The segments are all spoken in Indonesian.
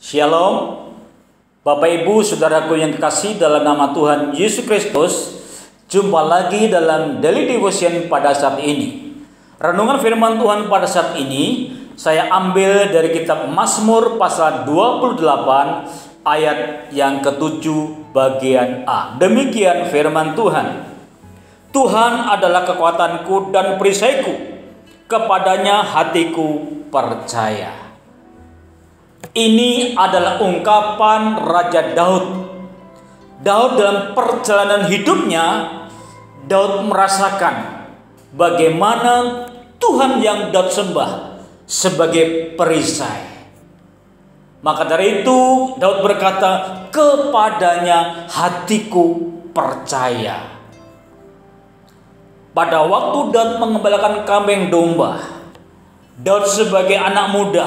Shalom, Bapak Ibu Saudaraku yang kekasih dalam nama Tuhan Yesus Kristus. Jumpa lagi dalam Daily Devotion pada saat ini. Renungan firman Tuhan pada saat ini saya ambil dari kitab Mazmur pasal 28 ayat yang ke-7 bagian A. Demikian firman Tuhan. Tuhan adalah kekuatanku dan perisaiku, kepadanya hatiku percaya. Ini adalah ungkapan Raja Daud. Daud dalam perjalanan hidupnya, Daud merasakan bagaimana Tuhan yang Daud sembah sebagai perisai. Maka dari itu Daud berkata, kepadanya hatiku percaya. Pada waktu Daud mengembalakan kambing domba, Daud sebagai anak muda,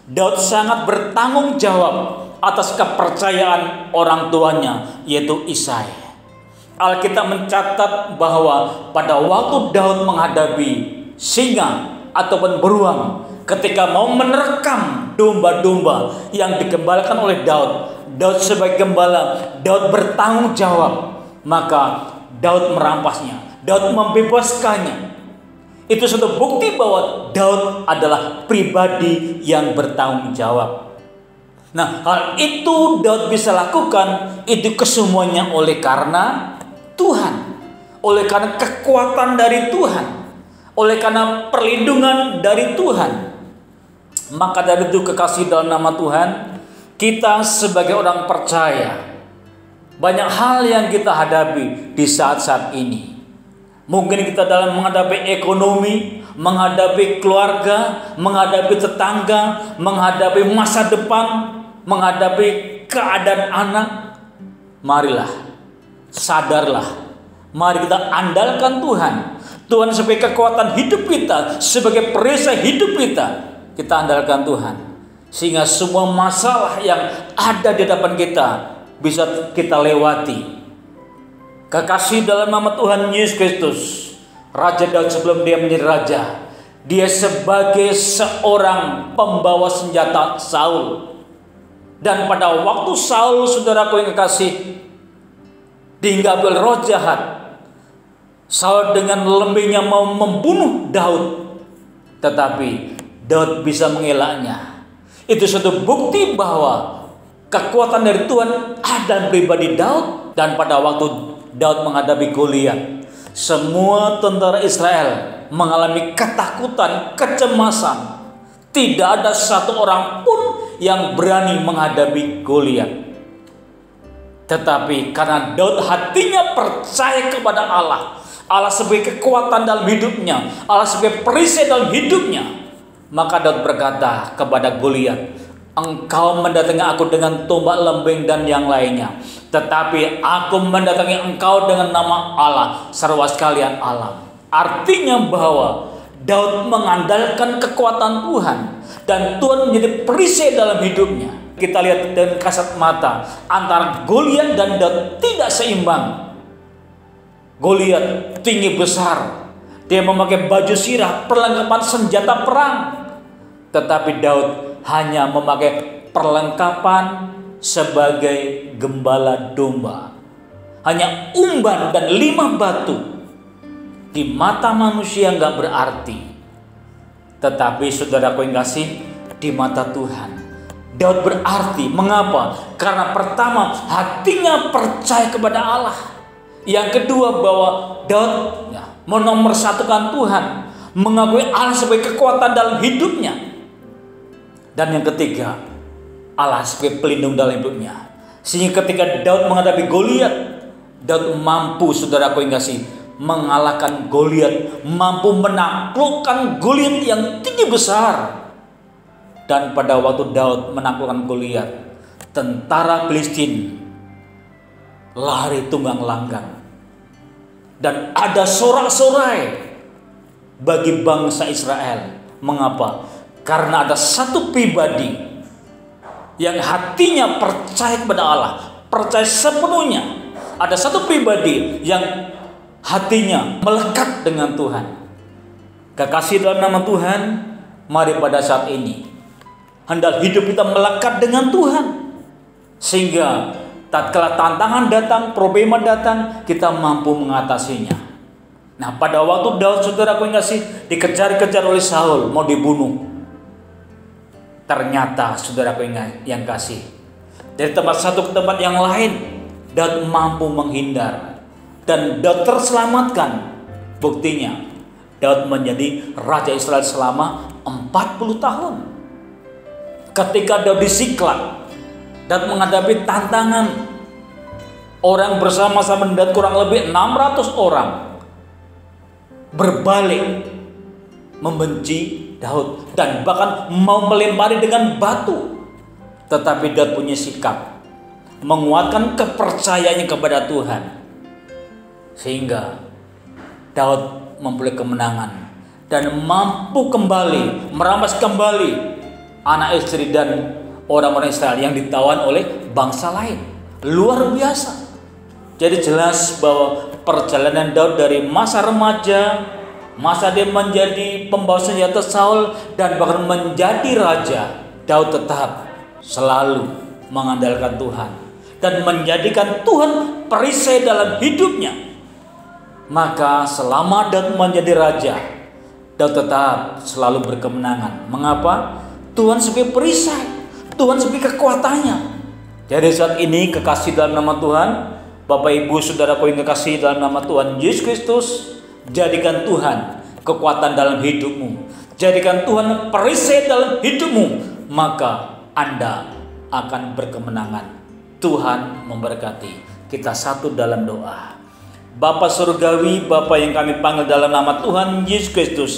Daud sangat bertanggung jawab atas kepercayaan orang tuanya, yaitu Isai. Alkitab mencatat bahwa pada waktu Daud menghadapi singa ataupun beruang, ketika mau menerkam domba-domba yang digembalakan oleh Daud, Daud sebagai gembala, Daud bertanggung jawab. Maka Daud merampasnya, Daud membebaskannya. Itu suatu bukti bahwa Daud adalah pribadi yang bertanggung jawab. Nah, hal itu Daud bisa lakukan itu kesemuanya oleh karena Tuhan, oleh karena kekuatan dari Tuhan, oleh karena perlindungan dari Tuhan. Maka dari itu kekasih dalam nama Tuhan, kita sebagai orang percaya, banyak hal yang kita hadapi di saat-saat ini. Mungkin kita dalam menghadapi ekonomi, menghadapi keluarga, menghadapi tetangga, menghadapi masa depan, menghadapi keadaan anak. Marilah, sadarlah, mari kita andalkan Tuhan. Tuhan sebagai kekuatan hidup kita, sebagai perisai hidup kita, kita andalkan Tuhan. Sehingga semua masalah yang ada di depan kita bisa kita lewati. Kekasih dalam nama Tuhan Yesus Kristus, Raja Daud sebelum dia menjadi raja, dia sebagai seorang pembawa senjata Saul. Dan pada waktu Saul, saudaraku yang kekasih, dihinggapi oleh roh jahat, Saul dengan lembingnya mau membunuh Daud, tetapi Daud bisa mengelaknya. Itu suatu bukti bahwa kekuatan dari Tuhan ada dalam pribadi Daud. Dan pada waktu Daud menghadapi Goliat, semua tentara Israel mengalami ketakutan, kecemasan. Tidak ada satu orang pun yang berani menghadapi Goliat. Tetapi karena Daud hatinya percaya kepada Allah, Allah sebagai kekuatan dalam hidupnya, Allah sebagai perisai dalam hidupnya, maka Daud berkata kepada Goliat, engkau mendatangi aku dengan tombak, lembing dan yang lainnya, tetapi aku mendatangi engkau dengan nama Allah sarwa sekalian alam. Artinya bahwa Daud mengandalkan kekuatan Tuhan, dan Tuhan menjadi perisai dalam hidupnya. Kita lihat dengan kasat mata, antara Goliat dan Daud tidak seimbang. Goliat tinggi besar, dia memakai baju sirah, perlengkapan senjata perang. Tetapi Daud hanya memakai perlengkapan sebagai gembala domba. Hanya umban dan 5 batu. Di mata manusia nggak berarti. Tetapi saudaraku yang kasih, di mata Tuhan Daud berarti. Mengapa? Karena pertama, hatinya percaya kepada Allah. Yang kedua, bahwa Daud menomorsatukan Tuhan, mengakui Allah sebagai kekuatan dalam hidupnya. Dan yang ketiga, Allah sebagai pelindung dalam hidupnya. Sehingga ketika Daud menghadapi Goliat, Daud mampu, saudaraku yang kasih, mengalahkan Goliat, mampu menaklukkan Goliat yang tinggi besar. Dan pada waktu Daud menaklukkan Goliat, tentara Filistin lari tunggang langgang. Dan ada sorak-sorai bagi bangsa Israel. Mengapa? Karena ada satu pribadi yang hatinya percaya kepada Allah, percaya sepenuhnya. Ada satu pribadi yang hatinya melekat dengan Tuhan. Kekasih dalam nama Tuhan, mari pada saat ini Hendak hidup kita melekat dengan Tuhan. Sehingga tatkala tantangan datang, problema datang, kita mampu mengatasinya. Nah, pada waktu Daud, saudaraku yang kasih, dikejar-kejar oleh Saul, mau dibunuh. Ternyata, saudaraku yang kasih, dari tempat satu ke tempat yang lain, Daud mampu menghindar. Dan Daud terselamatkan. Buktinya, Daud menjadi Raja Israel selama 40 tahun. Ketika Daud di Siklag, Daud menghadapi tantangan. Orang bersama-sama Daud kurang lebih 600 orang berbalik membenci Daud dan bahkan mau melempari dengan batu. Tetapi Daud punya sikap menguatkan kepercayaannya kepada Tuhan, sehingga Daud memperoleh kemenangan dan mampu kembali merampas kembali anak istri dan orang-orang Israel yang ditawan oleh bangsa lain. Luar biasa. Jadi jelas bahwa perjalanan Daud dari masa remaja, masa dia menjadi pembawa senjata Saul, dan bahkan menjadi raja, Daud tetap selalu mengandalkan Tuhan dan menjadikan Tuhan perisai dalam hidupnya. Maka selama Daud menjadi raja, Daud tetap selalu berkemenangan. Mengapa? Tuhan sebagai perisai, Tuhan sebagai kekuatannya. Jadi saat ini kekasih dalam nama Tuhan, Bapak Ibu Saudaraku yang kekasih dalam nama Tuhan Yesus Kristus, jadikan Tuhan kekuatan dalam hidupmu, jadikan Tuhan perisai dalam hidupmu, maka Anda akan berkemenangan. Tuhan memberkati. Kita satu dalam doa. Bapa surgawi, Bapa yang kami panggil dalam nama Tuhan Yesus Kristus,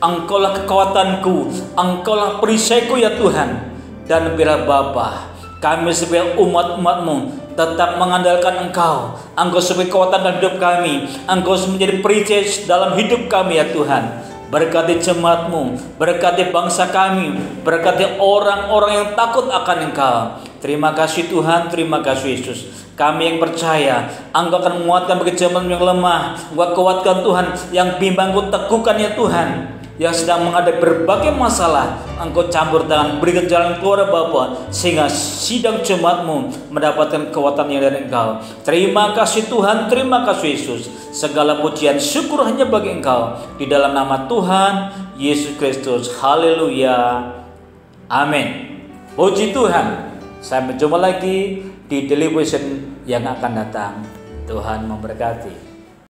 Engkaulah kekuatanku, Engkaulah perisaiku ya Tuhan. Dan bila Bapa, kami sebagai umat-umat-Mu tetap mengandalkan Engkau. Engkau sebagai kekuatan dalam hidup kami, Engkau menjadi perisai dalam hidup kami ya Tuhan. Berkati jemaat-Mu, berkati bangsa kami, berkati orang-orang yang takut akan Engkau. Terima kasih Tuhan, terima kasih Yesus. Kami yang percaya, Engkau akan menguatkan bagi jemaat yang lemah. Engkau kuatkan Tuhan, yang bimbang Engkau teguhkan ya Tuhan. Yang sedang menghadapi berbagai masalah, Engkau campur tangan, berikan jalan keluar Bapa, sehingga sidang jemaat-Mu mendapatkan kekuatan yang dari Engkau. Terima kasih Tuhan, terima kasih Yesus. Segala pujian syukur hanya bagi Engkau. Di dalam nama Tuhan Yesus Kristus. Haleluya. Amin. Puji Tuhan. Sampai jumpa lagi di Daily Vision yang akan datang. Tuhan memberkati.